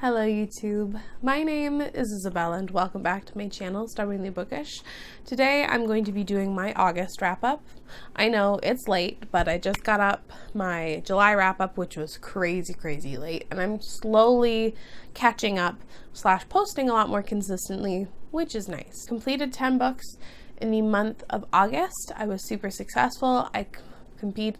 Hello YouTube, my name is Isabella and welcome back to my channel, Stubbornly Bookish. Today I'm going to be doing my August wrap-up. I know it's late, but I just got up my July wrap-up, which was crazy late, and I'm slowly catching up / posting a lot more consistently, which is nice. Completed 10 books in the month of August. I was super successful. I completed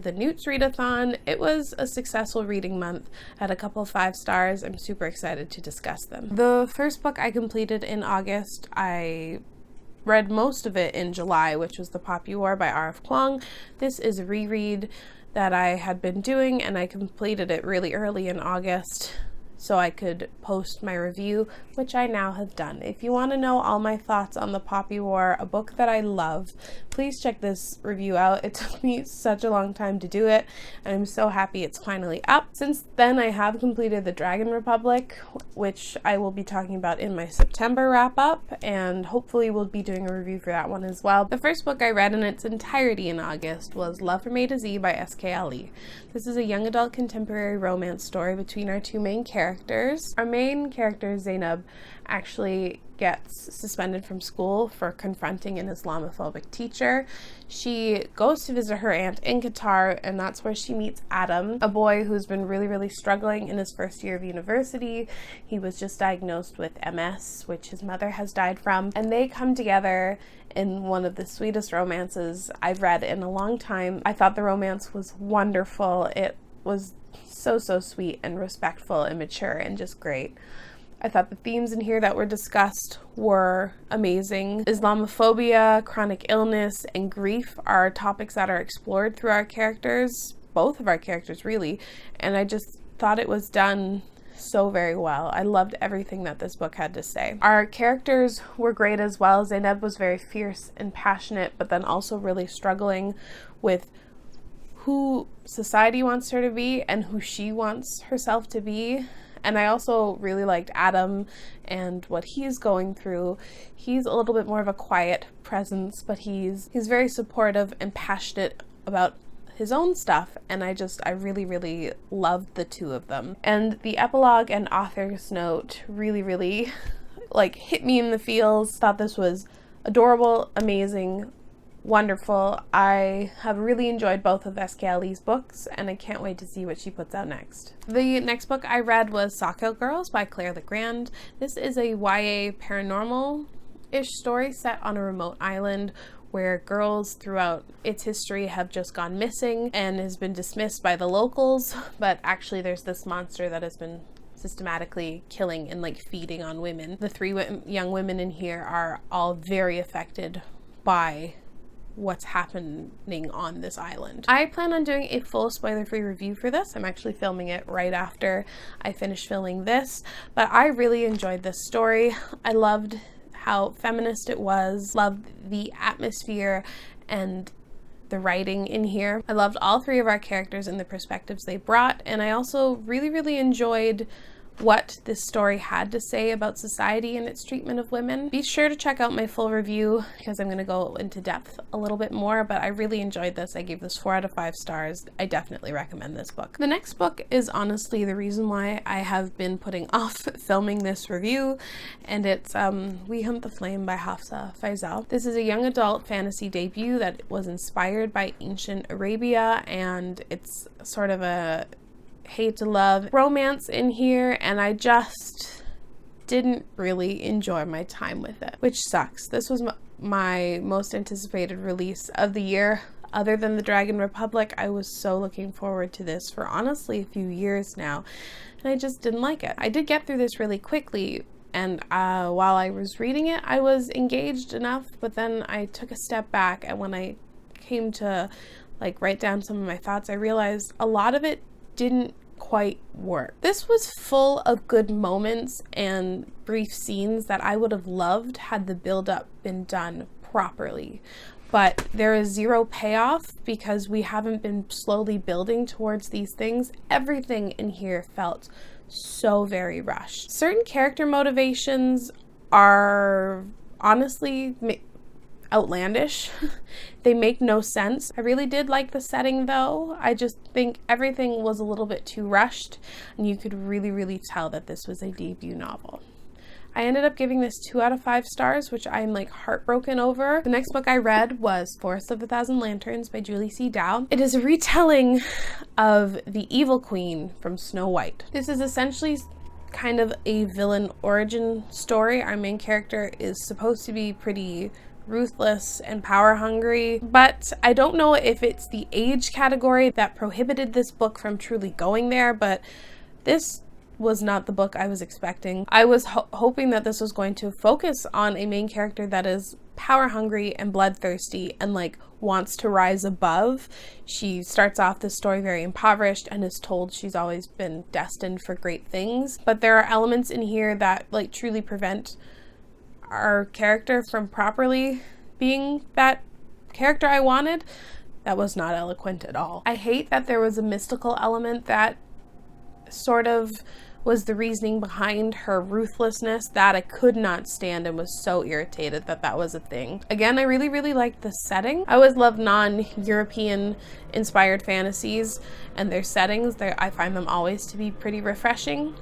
the Newts readathon. It was a successful reading month. I had a couple 5 stars. I'm super excited to discuss them. The first book I completed in August, I read most of it in July, which was The Poppy War by R.F. Kuang. This is a reread that I had been doing, and I completed it really early in August so I could post my review, which I now have done. If you want to know all my thoughts on The Poppy War, a book that I love, please check this review out. It took me such a long time to do it, and I'm so happy it's finally up. Since then, I have completed The Dragon Republic, which I will be talking about in my September wrap-up, and hopefully we'll be doing a review for that one as well. The first book I read in its entirety in August was Love from A to Z by S.K. Ali. This is a young adult contemporary romance story between our two main characters. Our main character, Zainab, actually gets suspended from school for confronting an Islamophobic teacher. She goes to visit her aunt in Qatar, and that's where she meets Adam, a boy who's been really struggling in his first year of university. He was just diagnosed with MS, which his mother has died from, and they come together in one of the sweetest romances I've read in a long time. I thought the romance was wonderful. It was so sweet and respectful and mature and just great. I thought the themes in here that were discussed were amazing. Islamophobia, chronic illness, and grief are topics that are explored through our characters, both of our characters really, and I just thought it was done so very well. I loved everything that this book had to say. Our characters were great as well. Zainab was very fierce and passionate, but then also really struggling with who society wants her to be and who she wants herself to be. And I also really liked Adam and what he's going through. He's a little bit more of a quiet presence, but he's very supportive and passionate about his own stuff, and I really loved the two of them. And the epilogue and author's note really like hit me in the feels. Thought this was adorable, amazing, wonderful. I have really enjoyed both of S.K. Ali's books, and I can't wait to see what she puts out next. The next book I read was Saco Girls by Claire Legrand. This is a YA paranormal-ish story set on a remote island where girls throughout its history have just gone missing and has been dismissed by the locals, but actually there's this monster that has been systematically killing and like feeding on women. The 3 young women in here are all very affected by what's happening on this island. I plan on doing a full spoiler-free review for this. I'm actually filming it right after I finish filming this, but I really enjoyed this story. I loved how feminist it was, loved the atmosphere and the writing in here. I loved all 3 of our characters and the perspectives they brought, and I also really enjoyed what this story had to say about society and its treatment of women. Be sure to check out my full review because I'm going to go into depth a little bit more, but I really enjoyed this. I gave this 4 out of 5 stars. I definitely recommend this book. The next book is honestly the reason why I have been putting off filming this review, and it's We Hunt the Flame by Hafsa Faizal. This is a young adult fantasy debut that was inspired by ancient Arabia, and it's sort of a hate to love romance in here, and I just didn't really enjoy my time with it, which sucks. This was my most anticipated release of the year. Other than The Dragon Republic, I was so looking forward to this for honestly a few years now, and I just didn't like it. I did get through this really quickly, and while I was reading it, I was engaged enough, but then I took a step back, and when I came to like write down some of my thoughts, I realized a lot of it didn't quite work. This was full of good moments and brief scenes that I would have loved had the build-up been done properly, but there is zero payoff because we haven't been slowly building towards these things. Everything in here felt so very rushed. Certain character motivations are honestly outlandish. They make no sense. I really did like the setting though. I just think everything was a little bit too rushed, and you could really tell that this was a debut novel. I ended up giving this 2 out of 5 stars, which I'm like heartbroken over. The next book I read was Forest of a Thousand Lanterns by Julie C. Dow. It is a retelling of the evil queen from Snow White. This is essentially kind of a villain origin story. Our main character is supposed to be pretty ruthless and power hungry, but I don't know if it's the age category that prohibited this book from truly going there, but this was not the book I was expecting. I was hoping that this was going to focus on a main character that is power hungry and bloodthirsty and like wants to rise above. She starts off this story very impoverished and is told she's always been destined for great things, but there are elements in here that like truly prevent our character from properly being that character I wanted. That was not eloquent at all. I hate that there was a mystical element that sort of was the reasoning behind her ruthlessness that I could not stand and was so irritated that that was a thing. Again, I really liked the setting. I always love non-European inspired fantasies and their settings. I find them always to be pretty refreshing.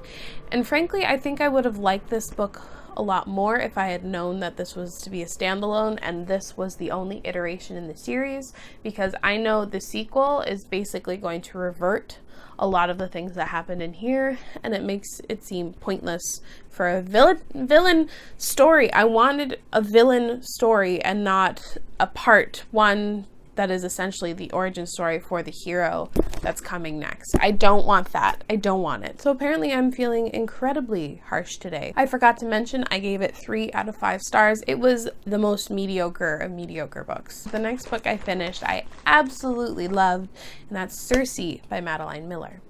And frankly, I think I would have liked this book a lot more if I had known that this was to be a standalone and this was the only iteration in the series, because I know the sequel is basically going to revert a lot of the things that happened in here, and it makes it seem pointless for a villain story. I wanted a villain story and not a part one that is essentially the origin story for the hero that's coming next. I don't want that. I don't want it. So apparently I'm feeling incredibly harsh today. I forgot to mention I gave it 3 out of 5 stars. It was the most mediocre of mediocre books. The next book I finished I absolutely loved, and that's Cersei by Madeline Miller.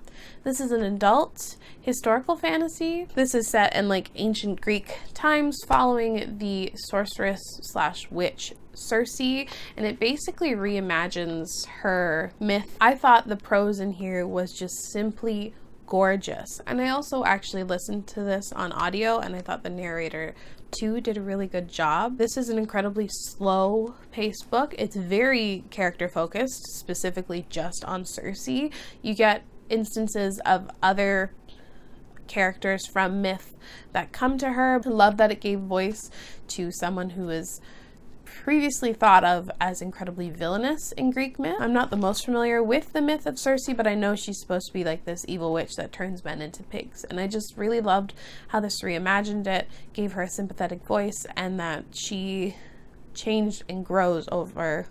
This is an adult historical fantasy. This is set in like ancient Greek times following the sorceress / witch Cersei, and it basically reimagines her myth. I thought the prose in here was just simply gorgeous, and I also actually listened to this on audio, and I thought the narrator too did a really good job. This is an incredibly slow paced book. It's very character focused, specifically just on Cersei. You get instances of other characters from myth that come to her. I love that it gave voice to someone who is previously thought of as incredibly villainous in Greek myth. I'm not the most familiar with the myth of Cersei, but I know she's supposed to be like this evil witch that turns men into pigs, and I just really loved how this reimagined it, gave her a sympathetic voice, and that she changed and grows over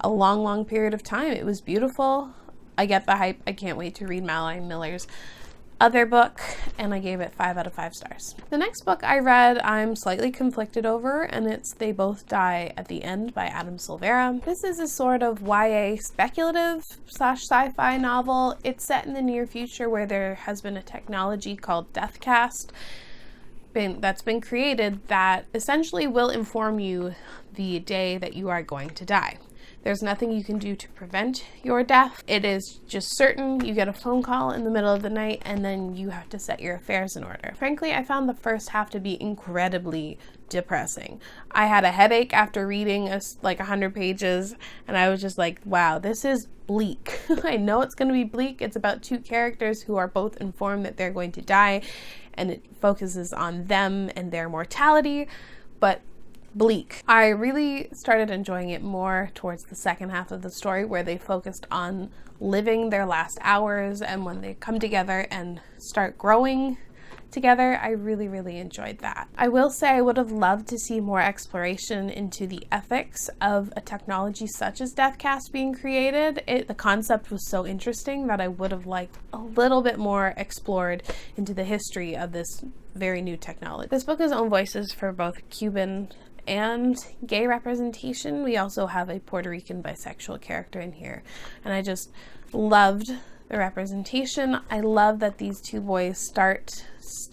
a long period of time. It was beautiful. I get the hype. I can't wait to read Madeline Miller's other book, and I gave it 5 out of 5 stars. The next book I read I'm slightly conflicted over, and it's They Both Die at the End by Adam Silvera. This is a sort of YA speculative / sci-fi novel. It's set in the near future where there has been a technology called Deathcast that's been created that essentially will inform you the day that you are going to die. There's nothing you can do to prevent your death. It is just certain. You get a phone call in the middle of the night, and then you have to set your affairs in order. Frankly, I found the first half to be incredibly depressing. I had a headache after reading like 100 pages, and I was just like, wow, this is bleak. I know it's going to be bleak. It's about 2 characters who are both informed that they're going to die, and it focuses on them and their mortality, but bleak. I really started enjoying it more towards the second half of the story, where they focused on living their last hours, and when they come together and start growing together, I really enjoyed that. I will say I would have loved to see more exploration into the ethics of a technology such as Deathcast being created. The concept was so interesting that I would have liked a little bit more explored into the history of this very new technology. This book has own voices for both Cuban and gay representation. We also have a Puerto Rican bisexual character in here, and I just loved the representation. I love that these 2 boys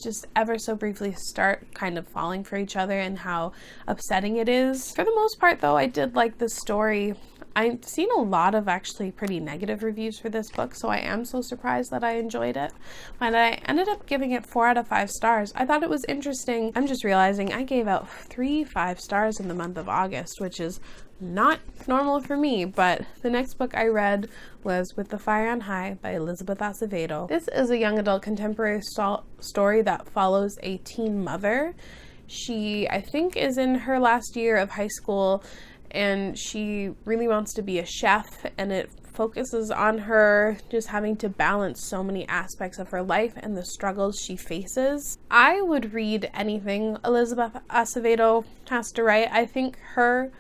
just ever so briefly start kind of falling for each other, and how upsetting it is. For the most part though, I did like the story. I've seen a lot of actually pretty negative reviews for this book, so I am so surprised that I enjoyed it. And I ended up giving it 4 out of 5 stars. I thought it was interesting. I'm just realizing I gave out 3 5-stars in the month of August, which is not normal for me, but the next book I read was With the Fire on High by Elizabeth Acevedo. This is a young adult contemporary story that follows a teen mother. She, I think, is in her last year of high school, and she really wants to be a chef, and it focuses on her just having to balance so many aspects of her life and the struggles she faces. I would read anything Elizabeth Acevedo has to write. I think her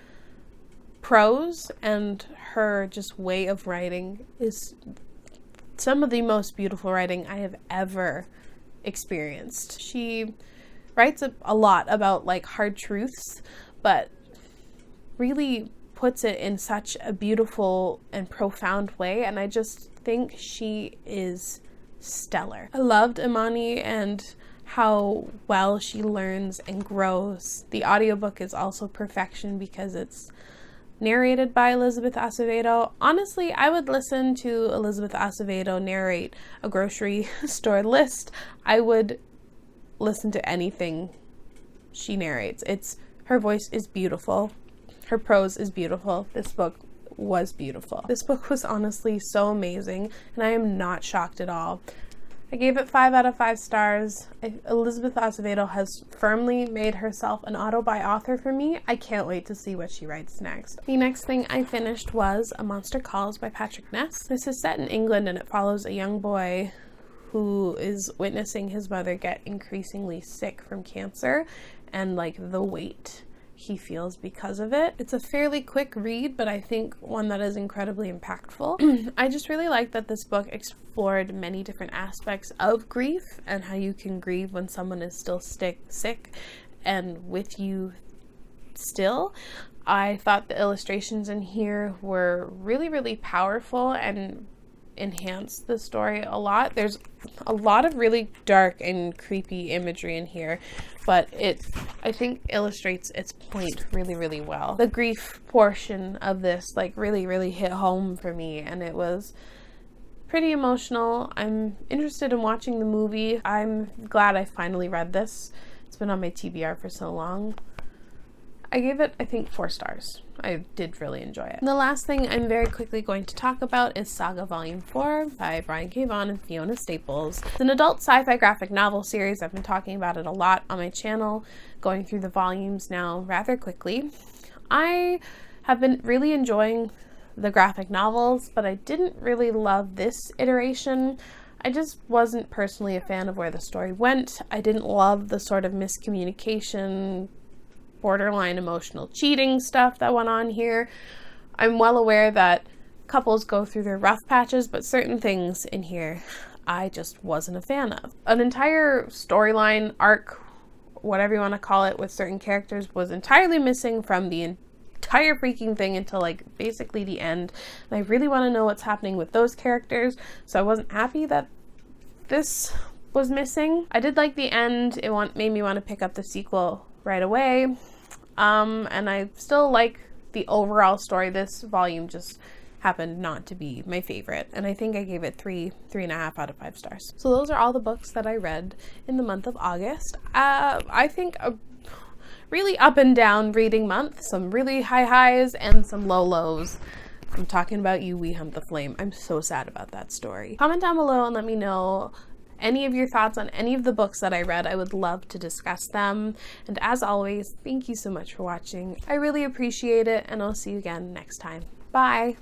prose and her just way of writing is some of the most beautiful writing I have ever experienced. She writes a lot about like hard truths, but really puts it in such a beautiful and profound way, and I just think she is stellar. I loved Imani and how well she learns and grows. The audiobook is also perfection because it's narrated by Elizabeth Acevedo. Honestly, I would listen to Elizabeth Acevedo narrate a grocery store list. I would listen to anything she narrates. Her voice is beautiful. Her prose is beautiful. This book was beautiful. This book was honestly so amazing, and I am not shocked at all. I gave it 5 out of 5 stars. Elizabeth Acevedo has firmly made herself an auto-buy author for me. I can't wait to see what she writes next. The next thing I finished was A Monster Calls by Patrick Ness. This is set in England, and it follows a young boy who is witnessing his mother get increasingly sick from cancer and like the weight he feels because of it. It's a fairly quick read, but I think one that is incredibly impactful. I just really like that this book explored many different aspects of grief and how you can grieve when someone is still sick and with you still. I thought the illustrations in here were really, really powerful and enhanced the story a lot. There's a lot of really dark and creepy imagery in here, but it, I think, illustrates its point really, really well. The grief portion of this like really, really hit home for me, and it was pretty emotional. I'm interested in watching the movie. I'm glad I finally read this. It's been on my TBR for so long. I gave it, I think, 4 stars. I did really enjoy it. And the last thing I'm very quickly going to talk about is Saga Volume 4 by Brian K. Vaughan and Fiona Staples. It's an adult sci-fi graphic novel series. I've been talking about it a lot on my channel, going through the volumes now rather quickly. I have been really enjoying the graphic novels, but I didn't really love this iteration. I just wasn't personally a fan of where the story went. I didn't love the sort of miscommunication, borderline emotional cheating stuff that went on here. I'm well aware that couples go through their rough patches, but certain things in here I just wasn't a fan of. An entire storyline arc, whatever you want to call it, with certain characters was entirely missing from the entire freaking thing until like basically the end. And I really want to know what's happening with those characters, so I wasn't happy that this was missing. I did like the end. It made me want to pick up the sequel right away. And I still like the overall story. This volume just happened not to be my favorite, and I think I gave it 3.5 out of 5 stars. So those are all the books that I read in the month of August. I think a really up and down reading month, some really high highs and some low lows. I'm talking about you, Rehomed the Flame. I'm so sad about that story. Comment down below and let me know any of your thoughts on any of the books that I read. I would love to discuss them. And as always, thank you so much for watching. I really appreciate it, and I'll see you again next time. Bye!